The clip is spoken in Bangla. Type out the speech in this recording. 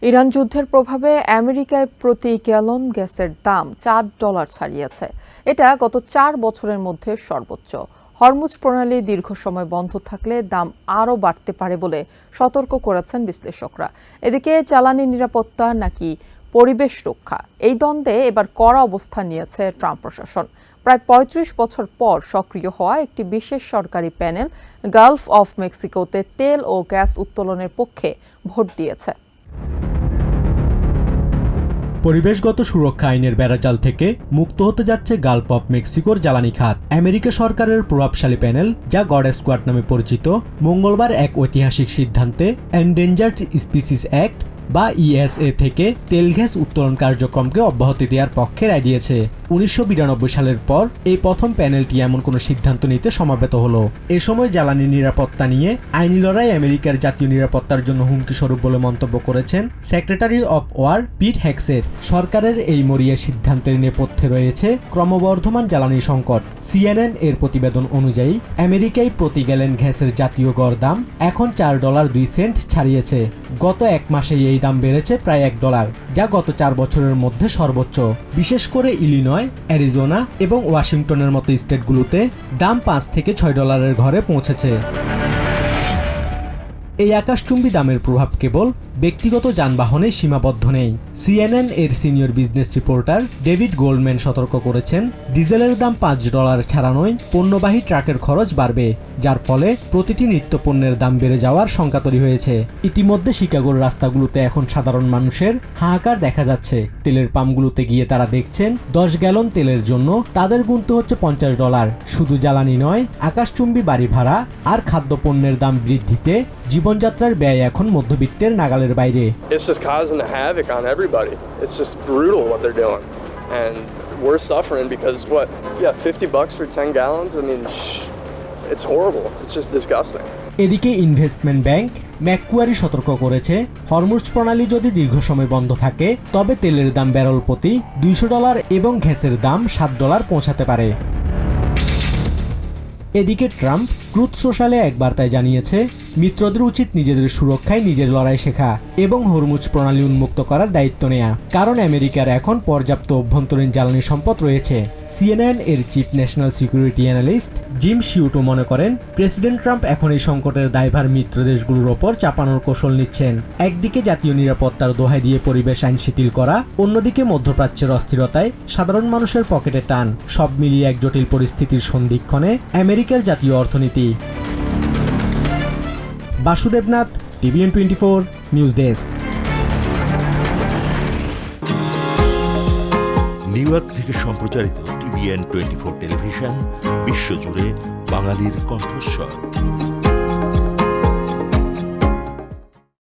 ইরান যুদ্ধের প্রভাবে আমেরিকায় প্রতি গ্যালন গ্যাসের দাম $4 ছাড়িয়েছে। এটা গত 4 বছরের মধ্যে সর্বোচ্চ। হরমুজ প্রণালী দীর্ঘ সময় বন্ধ থাকলে দাম আরও বাড়তে পারে বলে সতর্ক করেছেন বিশ্লেষকরা। এদিকে জ্বালানি নিরাপত্তা নাকি পরিবেশ রক্ষা, এই দ্বন্দ্বে এবার কড়া অবস্থান নিয়েছে ট্রাম্প প্রশাসন। প্রায় ৩৫ বছর পর সক্রিয় হওয়া একটি বিশেষ সরকারি প্যানেল গালফ অফ মেক্সিকোতে তেল ও গ্যাস উত্তোলনের পক্ষে ভোট দিয়েছে। পরিবেশগত সুরক্ষা আইনের বেড়াজাল থেকে মুক্ত হতে যাচ্ছে গালফ অফ মেক্সিকোর জ্বালানি খাত। আমেরিকা সরকারের প্রভাবশালী প্যানেল, যা গড স্কোয়াড নামে পরিচিত, মঙ্গলবার এক ঐতিহাসিক সিদ্ধান্তে এন্ডেঞ্জার্ড স্পিসিস অ্যাক্ট বা ইএসএ থেকে তেল গ্যাস উত্তোলন কার্যক্রমকে অব্যাহতি দেওয়ার পক্ষে রায় দিয়েছে। 1992 সালের পর এই প্রথম প্যানেলটি এমন কোনো সিদ্ধান্ত নিতে সমাবেত হলো। এ সময় জ্বালানি নিরাপত্তা নিয়ে আইনি লড়াই আমেরিকার জাতীয় নিরাপত্তার জন্য হুমকি স্বরূপ বলে মন্তব্য করেছেন সেক্রেটারি অফ ওয়ার পিট হেগসেট। সরকারের এই মরিয়া সিদ্ধান্তের নেপথ্যে রয়েছে ক্রমবর্ধমান জ্বালানি সংকট। CNN এর প্রতিবেদন অনুযায়ী আমেরিকায় প্রতি গ্যালন গ্যাসের জাতীয় গড় দাম এখন $4.02 ছাড়িয়েছে। গত এক মাসেই এই দাম বেড়েছে প্রায় $1, যা গত 4 বছরের মধ্যে সর্বোচ্চ। বিশেষ করে ইলিনয়, অ্যারিজোনা এবং ওয়াশিংটনের মতো স্টেটগুলোতে দাম $5 থেকে $6 ঘরে পৌঁছেছে। এই আকাশচুম্বী দামের প্রভাব কেবল ব্যক্তিগত যানবাহনে সীমাবদ্ধ নেই। CNN এর senior business reporter David Goldman সতর্ক করেছেন, ডিজেলের দাম $5 ছাড়ানোয় পণ্যবাহী ট্রাকের খরচ বাড়বে, যার ফলে প্রতিটি নিত্যপণ্যের দাম বেড়ে যাওয়ার শঙ্কা তৈরি হয়েছে। ইতিমধ্যে শিকাগোর রাস্তাগুলোতে এখন সাধারণ মানুষের হাহাকার দেখা যাচ্ছে। তেলের পাম্পগুলোতে গিয়ে তারা দেখছেন 10 গ্যালন তেলের জন্য তাদের গুনতে হচ্ছে $50। শুধু জ্বালানি নয়, আকাশচুম্বী বাড়ি ভাড়া আর খাদ্যপণ্যের দাম বৃদ্ধিতে জীবনযাত্রার ব্যয় এখন মধ্যবিত্তের নাগালের বাইরে। It's just causing a havoc on everybody. It's just brutal what they're doing. And we're suffering because $50 for 10 gallons? I mean, it's horrible. It's just disgusting. এদিকে ইনভেস্টমেন্ট ব্যাংক ম্যাককুয়ারি সতর্ক করেছে, হরমুজ প্রণালী যদি দীর্ঘ সময় বন্ধ থাকে তবে তেলের দাম ব্যারেল প্রতি $200 এবং গ্যাসের দাম $7 পৌঁছাতে পারে। এদিকে ট্রাম্প ট্রুথ সোশ্যালে এক বার্তায় জানিয়েছে, মিত্রদের উচিত নিজেদের সুরক্ষায় নিজের লড়াই শেখা এবং হরমুজ প্রণালী উন্মুক্ত করার দায়িত্ব নেয়া, কারণ আমেরিকার এখন পর্যাপ্ত অভ্যন্তরীণ জ্বালানি সম্পদ রয়েছে। CNN এর chief national security analyst Jim Sciutto মনে করেন, প্রেসিডেন্ট ট্রাম্প এখন এই সংকটের দায়ভার মিত্র দেশগুলোর ওপর চাপানোর কৌশল নিচ্ছেন। একদিকে জাতীয় নিরাপত্তার দোহাই দিয়ে পরিবেশ আইন শিথিল করা, অন্যদিকে মধ্যপ্রাচ্যের অস্থিরতায় সাধারণ মানুষের পকেটে টান, সব মিলিয়ে এক জটিল পরিস্থিতির সন্ধিক্ষণে আমেরিকার জাতীয় অর্থনীতি। Basudebnath, TVN24 news desk. New York থেকে সম্প্রচারিত TVN24 টেলিভিশন বিশ্বজুড়ে বাঙালির কণ্ঠস্বর।